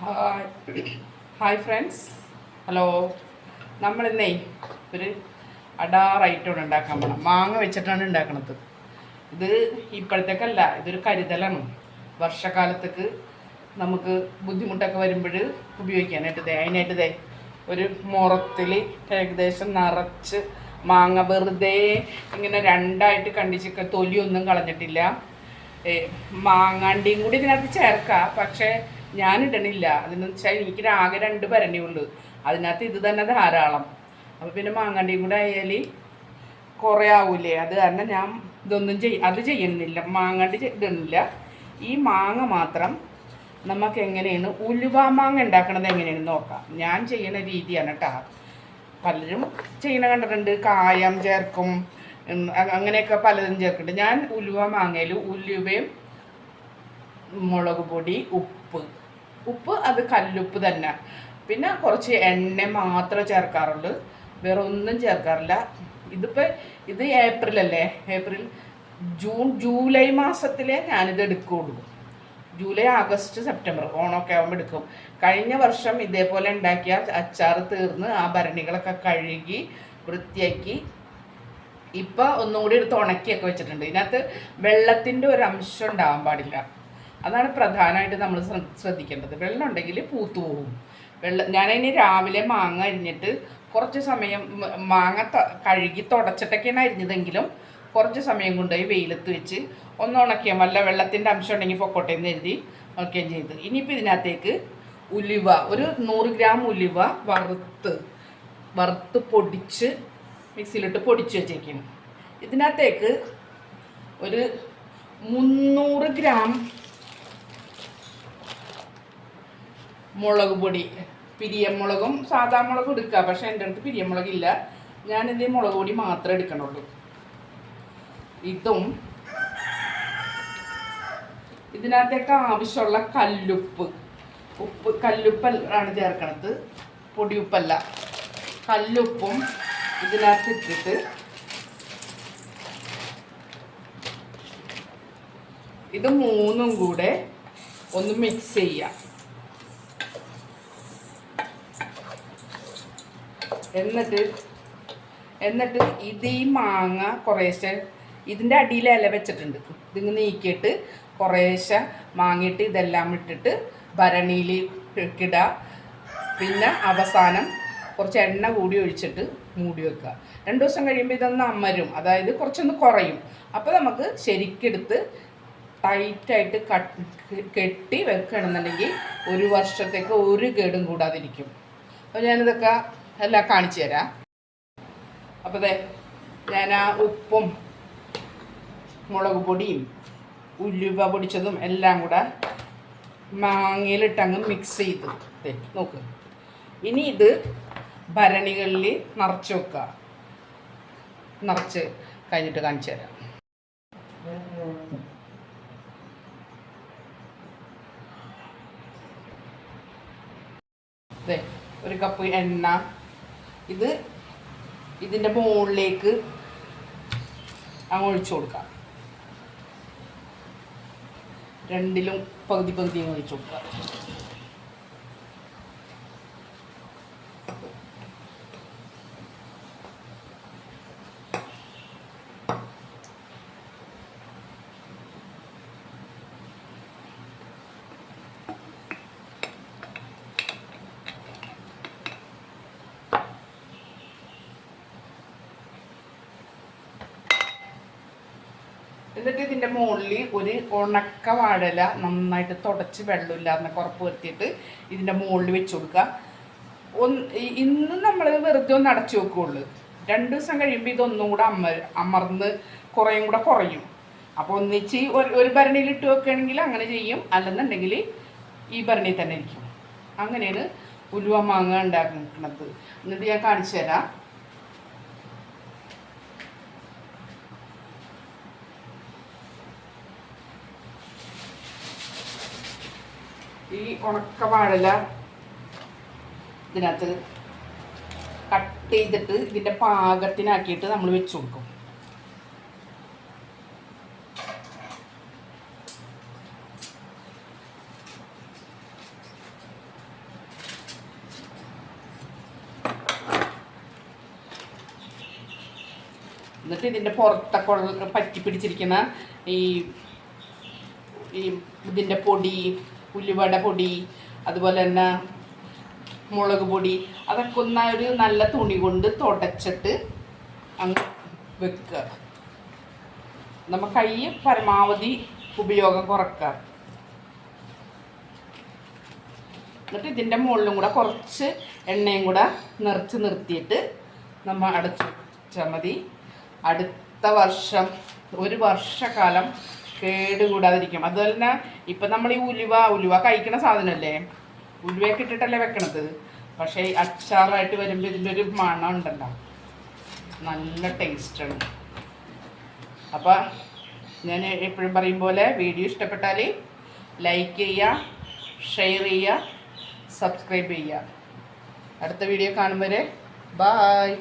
Hi hi friends. Hello. നമ്മളിന്നേ ഒരു അടാറായിട്ടാണ് ഉണ്ടാക്കാൻ പോകണം. മാങ്ങ വെച്ചിട്ടാണ് ഉണ്ടാക്കണത്. ഇത് ഇപ്പോഴത്തേക്കല്ല, ഇതൊരു കരുതലാണ്. വർഷക്കാലത്തേക്ക് നമുക്ക് ബുദ്ധിമുട്ടൊക്കെ വരുമ്പോൾ ഉപയോഗിക്കാനായിട്ട് അതിനായിട്ട് ഒരു മുറത്തിൽ ഏകദേശം നിറച്ച് മാങ്ങ വെറുതെ ഇങ്ങനെ രണ്ടായിട്ട് കണ്ടിച്ചൊക്കെ തൊലിയൊന്നും കളഞ്ഞിട്ടില്ല. മാങ്ങാണ്ടിയും കൂടി ഇതിനകത്ത് ചേർക്കാം, പക്ഷേ ഞാനിടണില്ല. അതെന്ന് വെച്ചാൽ എനിക്ക് ആകെ 2 ഭരണിയുള്ളൂ. അതിനകത്ത് ഇത് തന്നെ ധാരാളം. അപ്പോൾ പിന്നെ മാങ്ങാണ്ടിയും കൂടെ ആയാൽ കുറേ ആവൂലേ. അത് കാരണം ഞാൻ ഇതൊന്നും ചെയ്യുന്നില്ല. മാങ്ങാണ്ടി ഇടുന്നില്ല. ഈ മാങ്ങ മാത്രം നമുക്ക് എങ്ങനെയാണ് ഉലുവ മാങ്ങ ഉണ്ടാക്കണത് എങ്ങനെയാണെന്ന് നോക്കാം. ഞാൻ ചെയ്യുന്ന രീതിയാണ് കേട്ടോ. പലരും ചെയ്യണ കണ്ടിട്ടുണ്ട്, കായം ചേർക്കും, അങ്ങനെയൊക്കെ പലതും ചേർക്കുന്നുണ്ട്. ഞാൻ ഉലുവ മാങ്ങയിൽ ഉലുവയും മുളക് പൊടി, ഉപ്പ് അത് കല്ലുപ്പ് തന്നെ, പിന്നെ കുറച്ച് എണ്ണ മാത്രമേ ചേർക്കാറുള്ളൂ, വേറെ ഒന്നും ചേർക്കാറില്ല. ഇത് ഏപ്രിലല്ലേ, ജൂലൈ മാസത്തിലേ ഞാനിത് എടുക്കുകയുള്ളൂ. ജൂലൈ, ആഗസ്റ്റ്, സെപ്റ്റംബർ ഓണമൊക്കെ ആകുമ്പോൾ എടുക്കും. കഴിഞ്ഞ വർഷം ഇതേപോലെ ഉണ്ടാക്കിയ അച്ചാർ തീർന്ന് ആ ഭരണികളൊക്കെ കഴുകി വൃത്തിയാക്കി ഇപ്പം ഒന്നും കൂടി എടുത്ത് ഉണക്കിയൊക്കെ വെച്ചിട്ടുണ്ട്. ഇതിനകത്ത് വെള്ളത്തിൻ്റെ ഒരു അംശം ഉണ്ടാകാൻ പാടില്ല. അതാണ് പ്രധാനമായിട്ട് നമ്മൾ ശ്രദ്ധിക്കേണ്ടത്. വെള്ളം ഉണ്ടെങ്കിൽ പൂത്തു പോകും. ഞാനതിന് രാവിലെ മാങ്ങ അരിഞ്ഞിട്ട് കുറച്ച് സമയം മാങ്ങ കഴുകി തുടച്ചിട്ടൊക്കെയാണ് അരിഞ്ഞതെങ്കിലും കുറച്ച് സമയം കൊണ്ടുപോയി വെയിലത്ത് വെച്ച് ഒന്ന് ഉണക്കിയാൽ വല്ല വെള്ളത്തിൻ്റെ അംശം ഉണ്ടെങ്കിൽ പൊക്കോട്ടെ എന്ന് എഴുതി ഉണക്കുകയും ചെയ്ത്. ഇനിയിപ്പോൾ ഇതിനകത്തേക്ക് ഉലുവ, ഒരു 100 ഗ്രാം ഉലുവ വറുത്ത് പൊടിച്ച് മിക്സിയിലിട്ട് പൊടിച്ച് വെച്ചേക്കുന്നു. ഇതിനകത്തേക്ക് ഒരു 300 ഗ്രാം മുളക് പൊടി, പിരിയമുളകും സാധാ മുളകും എടുക്കുക. പക്ഷെ എൻ്റെ അടുത്ത് പിരിയമുളകില്ല, ഞാനിത് മുളക് പൊടി മാത്രമേ എടുക്കണുള്ളൂ. ഇതിനകത്തേക്ക് ആവശ്യമുള്ള കല്ലുപ്പാണ് ചേർക്കണത്, പൊടിയുപ്പല്ല. കല്ലുപ്പും ഇതിനകത്ത് ഇട്ടിട്ട് ഇത് മൂന്നും കൂടെ ഒന്ന് മിക്സ് ചെയ്യാം. എന്നിട്ട് ഇത് ഈ മാങ്ങ കുറേശ്ശെ ഇതിൻ്റെ അടിയിൽ ഇല വെച്ചിട്ടുണ്ട്, ഇതിങ്ങ് നീക്കിയിട്ട് കുറേശ്ശെ മാങ്ങിയിട്ട് ഇതെല്ലാം ഇട്ടിട്ട് ഭരണിയിൽ ഇടുക. പിന്നെ അവസാനം കുറച്ച് എണ്ണ കൂടി ഒഴിച്ചിട്ട് മൂടി വെക്കുക. 2 ദിവസം കഴിയുമ്പോൾ ഇതൊന്ന് അമരും, അതായത് കുറച്ചൊന്ന് കുറയും. അപ്പോൾ നമുക്ക് ശരിക്കെടുത്ത് ടൈറ്റായിട്ട് കെട്ടി വെക്കണമെന്നുണ്ടെങ്കിൽ 1 വർഷത്തേക്ക് ഒരു കേടും കൂടാതിരിക്കും. അപ്പോൾ ഞാനിതൊക്കെ എല്ലാം കാണിച്ചു തരാം. അപ്പോൾ ഞാൻ ആ ഉപ്പും മുളക് പൊടിയും ഉലുവ പൊടിച്ചതും എല്ലാം കൂടെ മാങ്ങയിലിട്ടങ്ങ് മിക്സ് ചെയ്ത് നോക്ക്. ഇനി ഇത് ഭരണികളിൽ നിറച്ച് വെക്കുക. നിറച്ച് കഴിഞ്ഞിട്ട് കാണിച്ചു തരാം. ഒരു കപ്പ് എണ്ണ ഇതിൻ്റെ മുകളിലേക്ക് അങ്ങ് ഒഴിച്ചു കൊടുക്കാം. രണ്ടിലും പകുതി അങ്ങ് ഒഴിച്ചു കൊടുക്കുക. എന്നിട്ട് ഇതിൻ്റെ മുകളിൽ ഒരു ഉണക്ക വാഴല നന്നായിട്ട് തുടച്ച് വെള്ളമില്ലാന്നൊക്കെ ഉറപ്പ് വരുത്തിയിട്ട് ഇതിൻ്റെ മുകളിൽ വെച്ച് കൊടുക്കുക. ഇന്ന് നമ്മൾ വെറുതെ ഒന്ന് അടച്ചു വെക്കുകയുള്ളൂ. 2 ദിവസം കഴിയുമ്പോൾ ഇതൊന്നും കൂടെ അമർന്ന് കുറേയും കൂടെ കുറയും. അപ്പോൾ ഒന്നിച്ച് ഒരു ഭരണിയിൽ ഇട്ട് വെക്കുകയാണെങ്കിൽ അങ്ങനെ ചെയ്യും, അല്ലെന്നുണ്ടെങ്കിൽ ഈ ഭരണിയിൽ തന്നെ ഇരിക്കും. അങ്ങനെയാണ് ഉലുവ മാങ്ങ ഉണ്ടാക്കുന്നത്. എന്നിട്ട് ഞാൻ കാണിച്ചു തരാം. ഈ ഉണക്ക വാഴല ഇതിനകത്ത് കട്ട് ചെയ്തിട്ട് ഇതിൻ്റെ പാകത്തിനാക്കിയിട്ട് നമ്മൾ വെച്ച് കൊടുക്കും. എന്നിട്ട് ഇതിൻ്റെ പുറത്തൊക്കെ പറ്റി പിടിച്ചിരിക്കുന്ന ഈ ഈ ഇതിൻ്റെ പൊടി, ഉലുവയുടെ പൊടി, അതുപോലെ തന്നെ മുളക് പൊടി, അതൊക്കെ ഒരു നല്ല തുണി കൊണ്ട് തുടച്ചിട്ട് അങ്ങ് വെക്കുക. നമ്മൾ കൈ പരമാവധി ഉപയോഗം കുറക്കുക. എന്നിട്ട് ഇതിൻ്റെ മുകളിലും കൂടെ കുറച്ച് എണ്ണയും കൂടെ നിറച്ച് നിർത്തിയിട്ട് നമ്മൾ അടച്ചു വെച്ചാൽ മതി. അടുത്ത വർഷം 1 വർഷക്കാലം കേടുകൂടാതിരിക്കും. അതുപോലെ തന്നെ ഇപ്പം നമ്മൾ ഈ ഉലുവ കഴിക്കണ സാധനമല്ലേ, ഉലുവയൊക്കെ ഇട്ടിട്ടല്ലേ വെക്കണത്. പക്ഷേ അച്ചാറായിട്ട് വരുമ്പോൾ ഇതിൻ്റെ ഒരു മണം ഉണ്ടല്ലോ, നല്ല ടേസ്റ്റാണ്. അപ്പോൾ ഞാൻ എപ്പോഴും പറയും പോലെ വീഡിയോ ഇഷ്ടപ്പെട്ടാൽ ലൈക്ക് ചെയ്യുക, ഷെയർ ചെയ്യുക, സബ്സ്ക്രൈബ് ചെയ്യുക. അടുത്ത വീഡിയോ കാണും വരെ ബായ്.